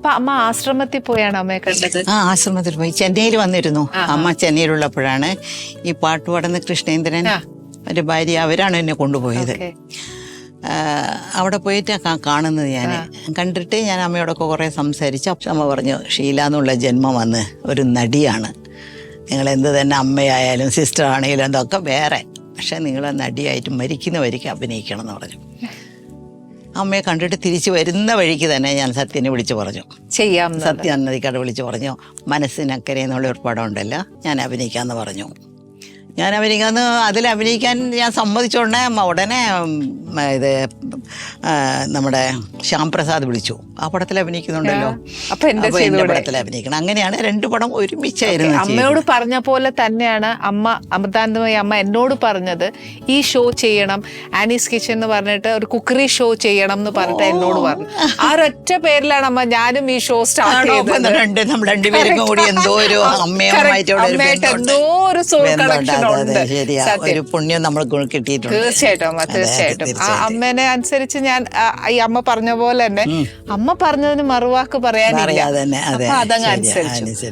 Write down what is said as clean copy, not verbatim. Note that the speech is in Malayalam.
അപ്പൊ അമ്മ ആശ്രമത്തിൽ പോയാണ് അമ്മയെ കണ്ടത്? ആ, ആശ്രമത്തിൽ പോയി. ചെന്നൈയിൽ വന്നിരുന്നു. അമ്മ ചെന്നൈയിലുള്ളപ്പോഴാണ് ഈ പാട്ട് പാടുന്ന കൃഷ്ണേന്ദ്രൻ ഒരു ഭാര്യ, അവരാണ് എന്നെ കൊണ്ടുപോയത്. അവിടെ പോയിട്ട് കാണുന്നത് ഞാൻ കണ്ടിട്ട് ഞാൻ അമ്മയോടൊക്കെ കുറേ സംസാരിച്ചു. അമ്മ പറഞ്ഞു, ഷീല എന്നുള്ള ജന്മം വന്ന് ഒരു നടിയാണ്. നിങ്ങൾ എന്ത് തന്നെ അമ്മയായാലും സിസ്റ്റർ ആണെങ്കിലും എന്തൊക്കെ വേറെ, പക്ഷെ നിങ്ങൾ നടിയായിട്ട് മരിക്കുന്നവരിക്ക് അഭിനയിക്കണം എന്ന് പറഞ്ഞു. അമ്മയെ കണ്ടിട്ട് തിരിച്ചു വരുന്ന വഴിക്ക് തന്നെ ഞാൻ സത്യനെ വിളിച്ചു പറഞ്ഞു, ചെയ്യാം. സത്യ നദിക്കാട് വിളിച്ചു പറഞ്ഞു, മനസ്സിനക്കരെ എന്നുള്ള ഒരു പടം ഉണ്ടല്ലോ, ഞാൻ അഭിനയിക്കാമെന്ന് പറഞ്ഞു. ഞാൻ അഭിനയിക്കാമെന്ന് അതിൽ അഭിനയിക്കാൻ ഞാൻ സമ്മതിച്ചോണ്ടേ അമ്മ ഉടനെ ഇത് നമ്മുടെ ശ്യാം പ്രസാദ് വിളിച്ചു. ആ പടത്തിൽ അഭിനയിക്കുന്നുണ്ടല്ലോ, അപ്പൊ എന്റെ പടത്തിൽ അഭിനയിക്കണം. അങ്ങനെയാണ് 2 പടം ഒരുമിച്ചായിരുന്നു. അമ്മയോട് പറഞ്ഞ പോലെ തന്നെയാണ് അമൃതാനന്ദമയി അമ്മ എന്നോട് പറഞ്ഞത്, ഈ ഷോ ചെയ്യണം, ആനീസ് കിച്ചൺ എന്ന് പറഞ്ഞിട്ട് ഒരു കുക്കറി ഷോ ചെയ്യണം എന്ന് പറഞ്ഞിട്ട് എന്നോട് പറഞ്ഞു. ആ ഒരൊറ്റ പേരിലാണ് അമ്മ ഞാനും ഈ ഷോ സ്റ്റാർട്ട് ചെയ്തത്. നമ്മൾ രണ്ടുപേരും കൂടി എന്തോ ഒരു അമ്മയായിട്ട് എന്തോ ഒരു സോൾ കണക്ഷൻ ഉണ്ട്. ഒരു പുണ്യം നമ്മൾ കിട്ടിയിട്ടുണ്ട്. തീർച്ചയായിട്ടും അമ്മേനെ അനുസരിച്ച് ഞാൻ ഈ അമ്മ പറഞ്ഞ പോലെ തന്നെ അമ്മ പറഞ്ഞതിന് മറുവാക്ക് പറയാനില്ല. അപ്പൊ അതങ്ങ് അനുസരിച്ചു.